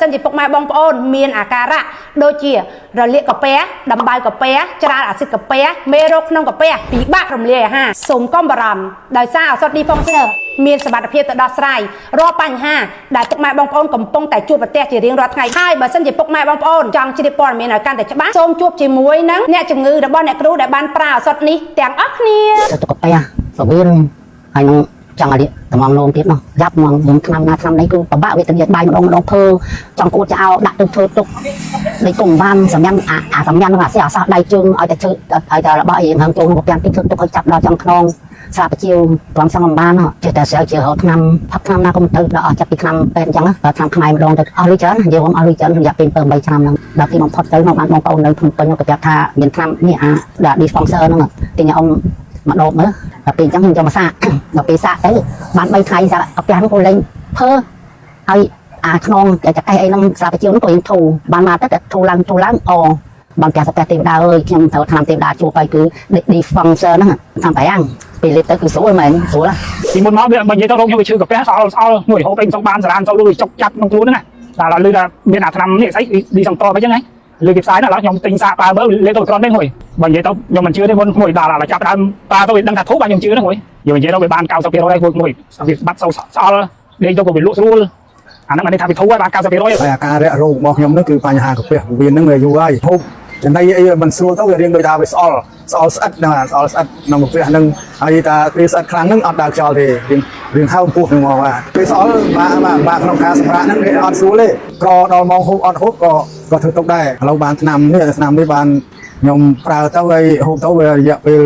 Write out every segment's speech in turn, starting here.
សិនជាពុកម៉ែបងប្អូនមានអាការៈដូចជារលាកកាពះដំបៅកាពះច្រាលអាស៊ីតកាពះមេរោគក្នុងកាពះពិបាករំលាយអាហារសូមកុំបារម្ភដោយសារឱសថ Defunctioner មានសមត្ថភាពទៅដោះស្រាយរាល់បញ្ហាដែលពុកម៉ែបងប្អូនកំពុងតែជួបប្រទះជារៀងរាល់ថ្ងៃហើយបើសិនជាពុកម៉ែបងប្អូនចង់ជ្រាបព័ត៌មានឲ្យកាន់តែច្បាស់សូមជួបជាមួយនឹងអ្នកជំងឺរបស់អ្នកគ្រូដែលបានប្រើឱសថនេះទាំងអស់គ្នាទៅកាពះស្វៀនហើយនឹងចង់ឲ្យតម្ងនោមទៀតនោះយ៉ាប់មកខ្ញុំឆ្នាំណាឆ្នាំនេះគឺពិបាកវេទនាបាយម្ដងធ្វើចង់គួតចោលដាក់ទៅធ្វើទុកដូចគុំបានសម្ញអាសម្ញនឹងអាសះដៃជើងឲ្យតែជើឲ្យតែរបស់ឯងហឹងចូលក្នុងកាពះទីធ្វើទុកឲ្យចាប់ដល់ចង់ខ្នងស្រាប់ជាព្រមសងបានចេះតែស្រាវជ្រាវរកឆ្នាំផឹកឆ្នាំណាក៏មិនទៅដល់អស់ចាប់ពីឆ្នាំពេទ្យអញ្ចឹងឆ្នាំខ្មែរម្ដងទៅអស់លុយច្រើនយើងអស់លុយច្រើនរយៈពេល7 ឆ្នាំហ្នឹងដល់ទីបំផុតទៅមកបានបងប្អូននៅភ្នំពេញក៏ប្រាប់ថាមានឆ្នាំនេះអាដាក់ Defunctioner ហ្នឹងទិញឲ្យអ៊ំមកដបមើលដល់ពេលអញ្ចឹងខ្ញុំយកមកសាកដល់ពេលសាកទៅបាន3ថ្ងៃសាកកាពះហ្នឹងក៏លេងភើហើយអាខ្នងតែចកេះអីហ្នឹងស្រាប់ជាហ្នឹងក៏យើងធូរបានមកទៅធូរឡើងអូបានផ្ទះសាទេវតាអើយខ្ញុំត្រូវឆ្នាំទេវតាជួបទៅគឺ Defunctioner ហ្នឹងតាមប្រយ៉ាងពេលលេបទៅគឺស្រួលមែនស្រួលពីមុនមកវាបើនិយាយទៅរោគខ្ញុំវាឈឺកាពះស្អល់មួយហូបអីមិនសូវបានសារានទៅលុយចុកចាប់ក្នុងខ្លួនហ្នឹងតែឡើយថាមានអាឆ្នាំនេះស្អីឌីសង់តអញ្ចឹងហ៎លើគេផ្សាយណាឥឡូវខ្ញុំទិញសាកប្រើមើលលេបទៅក្រន់ទេមួយបើនិយាយទៅខ្ញុំមិនជឿទេមុនមួយដល់ឡើយចាប់ដើមប្រើទៅវាដឹងថាធូបបាទខ្ញុំជឿហ្នឹងមួយយើងនិយាយទៅវាបាន 90% ហើយមួយវាបាត់សូវស្អល់លេងទៅក៏វាលក់ស្រួលអាហ្នឹងអានេះថាវាធូបហើយបាន 90% ហើយអាការៈរោគរបស់ខ្ញុំហ្នឹងគឺបញ្ហាកាពះវាហ្នឹងវាយូរហើយហូបចំណីអីមិនស្រួលទៅវារៀងដូចថាវាស្អល់ស្អិតហ្នឹងស្អល់ស្អិតក្នុងកាពះហ្នឹងហើយថាពេលស្អិតខ្លាំងហ្នឹងអត់ដើរខ្យល់ទេរៀងហៅពោះហ្នឹងមកបាទពេលស្អល់បាក់ក្នុងការសម្រាកហ្នឹងវាអត់ស្រួលទេក៏ដល់ម៉ោងហូបអត់ហូបក៏ធ្វើទុកដែរឥឡូវបានឆ្នាំនេះបានខ្ញុំប្រើទៅហើយហូបទៅវារយៈពេល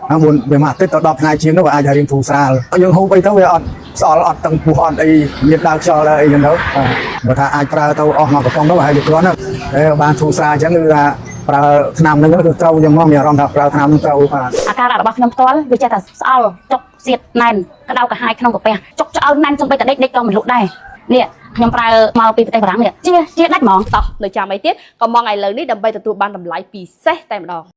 4វាមួយអាទិត្យទៅ10ថ្ងៃជាងនោះវាអាចរៀងធូរស្រាលយើងហូបអីទៅវាអត់ស្អល់អត់តឹងពោះអត់អីមានដើរខ្យល់អីចឹងទៅបើថាអាចប្រើទៅអស់មកកំប៉ុងទៅហើយវាគ្រាន់តែបានធូរស្រាលអញ្ចឹងគឺថាប្រើឆ្នាំហ្នឹងគឺត្រូវយ៉ាងមកមានអារម្មណ៍ថាប្រើឆ្នាំហ្នឹងត្រូវបាទអាការៈរបស់ខ្ញុំផ្ទាល់វាចេះតែស្អល់ចុកសៀតណែនក្តៅកាហាយក្នុងកាពះចុកឆ្អើណែនសំបីតែដេកក៏មិនលក់ដែរនេះខ្ញុំប្រើមកពីប្រទេសបារាំងនេះជាដាច់ហ្មងតោះនៅចាំអីទៀតក៏មកឥឡូវនេះដើម្បីទទួលបានតម្លៃពិសេសតែម្ដង